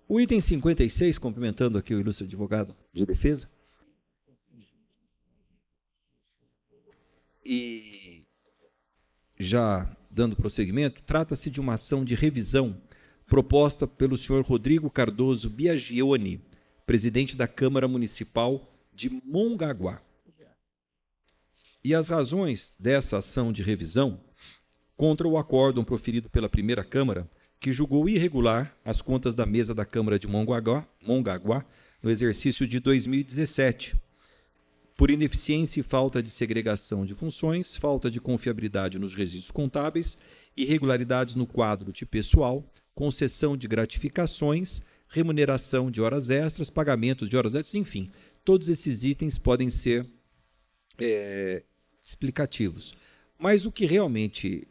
O item 56, cumprimentando aqui o ilustre advogado de defesa. E já dando prosseguimento, trata-se de uma ação de revisão proposta pelo senhor Rodrigo Cardoso Biagione, presidente da Câmara Municipal de Mongaguá. E as razões dessa ação de revisão contra o acórdão proferido pela primeira Câmara, que julgou irregular as contas da mesa da Câmara de Mongaguá no exercício de 2017, por ineficiência e falta de segregação de funções, falta de confiabilidade nos registros contábeis, irregularidades no quadro de pessoal, concessão de gratificações, remuneração de horas extras, pagamentos de horas extras, enfim, todos esses itens podem ser explicativos. Mas o que realmente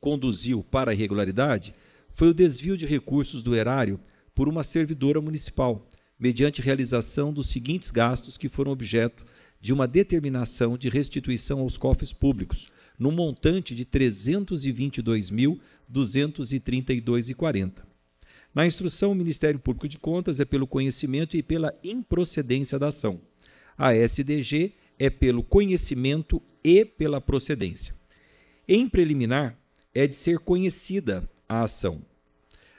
conduziu para a irregularidade foi o desvio de recursos do erário por uma servidora municipal, mediante realização dos seguintes gastos que foram objeto de uma determinação de restituição aos cofres públicos, no montante de R$ 322.232,40. Na instrução, o Ministério Público de Contas é pelo conhecimento e pela improcedência da ação. A SDG é pelo conhecimento e pela procedência. Em preliminar, é de ser conhecida a ação.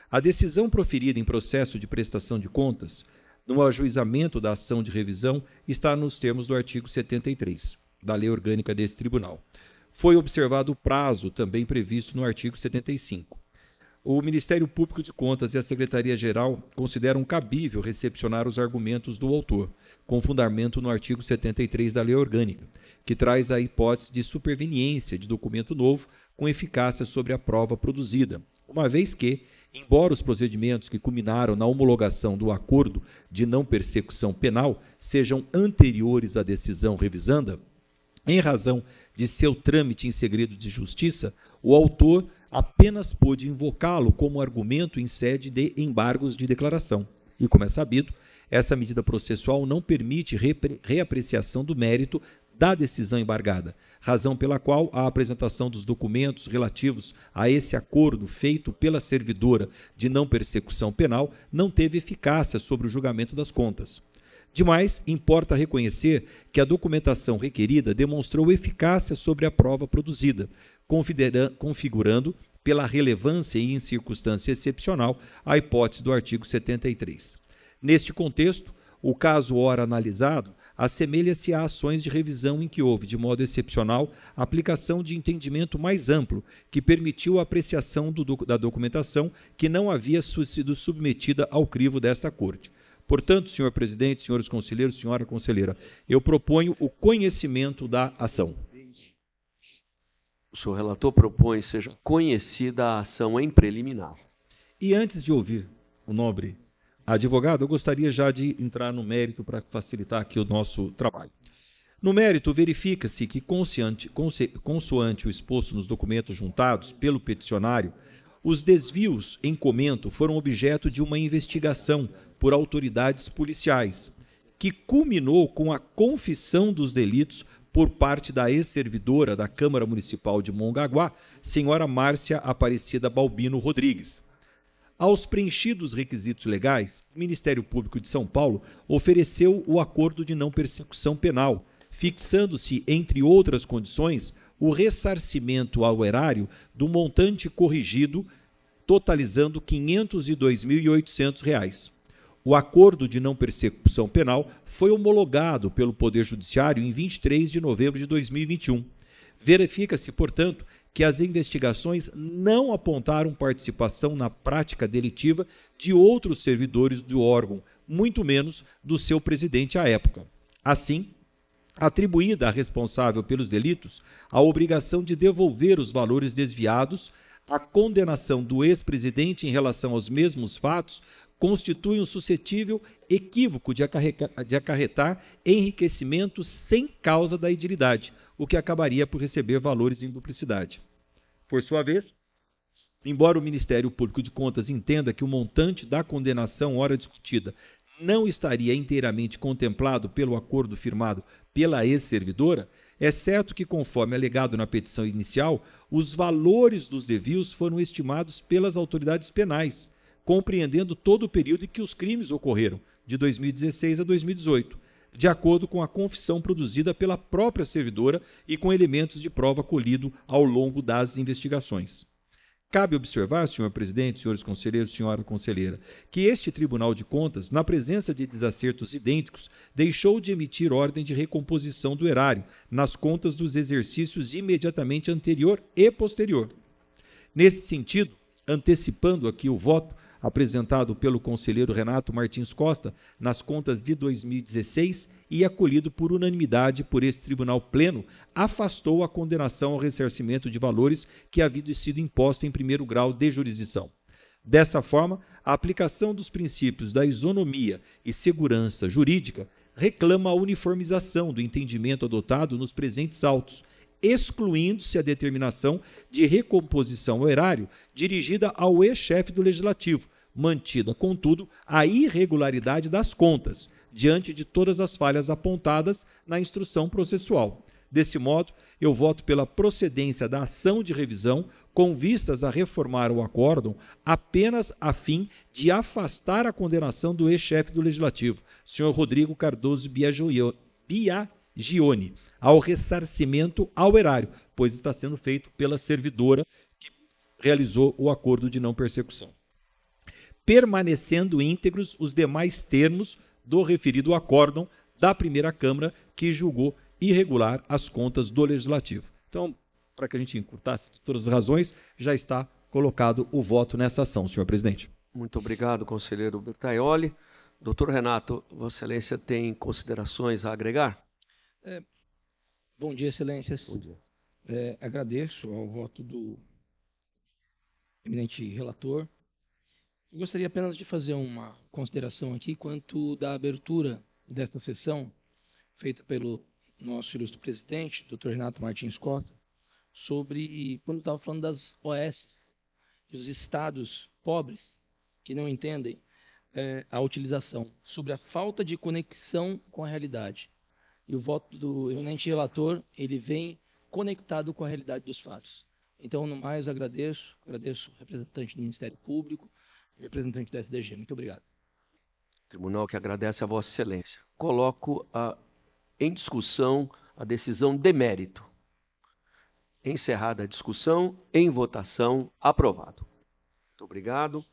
A decisão proferida em processo de prestação de contas, no ajuizamento da ação de revisão, está nos termos do artigo 73 da Lei Orgânica deste Tribunal. Foi observado o prazo também previsto no artigo 75. O Ministério Público de Contas e a Secretaria-Geral consideram cabível recepcionar os argumentos do autor, com fundamento no artigo 73 da Lei Orgânica, que traz a hipótese de superveniência de documento novo com eficácia sobre a prova produzida, uma vez que, embora os procedimentos que culminaram na homologação do acordo de não persecução penal sejam anteriores à decisão revisanda, em razão de seu trâmite em segredo de justiça, o autor apenas pôde invocá-lo como argumento em sede de embargos de declaração. E, como é sabido, essa medida processual não permite reapreciação do mérito da decisão embargada, razão pela qual a apresentação dos documentos relativos a esse acordo feito pela servidora de não persecução penal não teve eficácia sobre o julgamento das contas. Demais, importa reconhecer que a documentação requerida demonstrou eficácia sobre a prova produzida, configurando, pela relevância e em circunstância excepcional, a hipótese do artigo 73. Neste contexto, o caso ora analisado assemelha-se a ações de revisão em que houve, de modo excepcional, aplicação de entendimento mais amplo, que permitiu a apreciação da documentação que não havia sido submetida ao crivo desta Corte. Portanto, senhor presidente, senhores conselheiros, senhora conselheira, eu proponho o conhecimento da ação. O senhor relator propõe que seja conhecida a ação em preliminar. E antes de ouvir o nobre advogado, eu gostaria já de entrar no mérito para facilitar aqui o nosso trabalho. No mérito, verifica-se que, consoante o exposto nos documentos juntados pelo peticionário, os desvios em comento foram objeto de uma investigação por autoridades policiais, que culminou com a confissão dos delitos por parte da ex-servidora da Câmara Municipal de Mongaguá, senhora Márcia Aparecida Balbino Rodrigues. Aos preenchidos requisitos legais, o Ministério Público de São Paulo ofereceu o acordo de não persecução penal, fixando-se, entre outras condições, o ressarcimento ao erário do montante corrigido, totalizando R$ 502.800. O acordo de não persecução penal foi homologado pelo Poder Judiciário em 23 de novembro de 2021. Verifica-se, portanto, que as investigações não apontaram participação na prática delitiva de outros servidores do órgão, muito menos do seu presidente à época. Assim, atribuída à responsável pelos delitos a obrigação de devolver os valores desviados, a condenação do ex-presidente em relação aos mesmos fatos constitui um suscetível equívoco de acarretar enriquecimento sem causa da idilidade, o que acabaria por receber valores em duplicidade. Por sua vez, embora o Ministério Público de Contas entenda que o montante da condenação ora discutida não estaria inteiramente contemplado pelo acordo firmado pela ex-servidora, é certo que, conforme alegado na petição inicial, os valores dos desvios foram estimados pelas autoridades penais, compreendendo todo o período em que os crimes ocorreram, de 2016 a 2018, de acordo com a confissão produzida pela própria servidora e com elementos de prova colhido ao longo das investigações. Cabe observar, senhor presidente, senhores conselheiros, senhora conselheira, que este Tribunal de Contas, na presença de desacertos idênticos, deixou de emitir ordem de recomposição do erário nas contas dos exercícios imediatamente anterior e posterior. Nesse sentido, antecipando aqui o voto apresentado pelo conselheiro Renato Martins Costa nas contas de 2016 e acolhido por unanimidade por esse tribunal pleno, afastou a condenação ao ressarcimento de valores que havia sido imposta em primeiro grau de jurisdição. Dessa forma, a aplicação dos princípios da isonomia e segurança jurídica reclama a uniformização do entendimento adotado nos presentes autos, excluindo-se a determinação de recomposição ao erário dirigida ao ex-chefe do Legislativo, mantida, contudo, a irregularidade das contas, diante de todas as falhas apontadas na instrução processual. Desse modo, eu voto pela procedência da ação de revisão com vistas a reformar o acórdão apenas a fim de afastar a condenação do ex-chefe do Legislativo, senhor Rodrigo Cardoso Biagione, ao ressarcimento ao erário, pois está sendo feito pela servidora que realizou o acordo de não persecução, permanecendo íntegros os demais termos do referido acórdão da primeira Câmara, que julgou irregular as contas do Legislativo. Então, para que a gente encurtasse todas as razões, já está colocado o voto nessa ação, senhor presidente. Muito obrigado, conselheiro Bertaioli. Doutor Renato, Vossa Excelência tem considerações a agregar? Bom dia, Excelências. Bom dia. Agradeço ao voto do eminente relator. Eu gostaria apenas de fazer uma consideração aqui quanto da abertura desta sessão, feita pelo nosso ilustre presidente, Dr. Renato Martins Costa, sobre quando estava falando das OS, dos estados pobres que não entendem a utilização, sobre a falta de conexão com a realidade. E o voto do eminente relator, ele vem conectado com a realidade dos fatos. Então, no mais, agradeço ao representante do Ministério Público, representante da SDG. Muito obrigado. Tribunal que agradece a Vossa Excelência. Coloco em discussão a decisão de mérito. Encerrada a discussão, em votação, aprovado. Muito obrigado.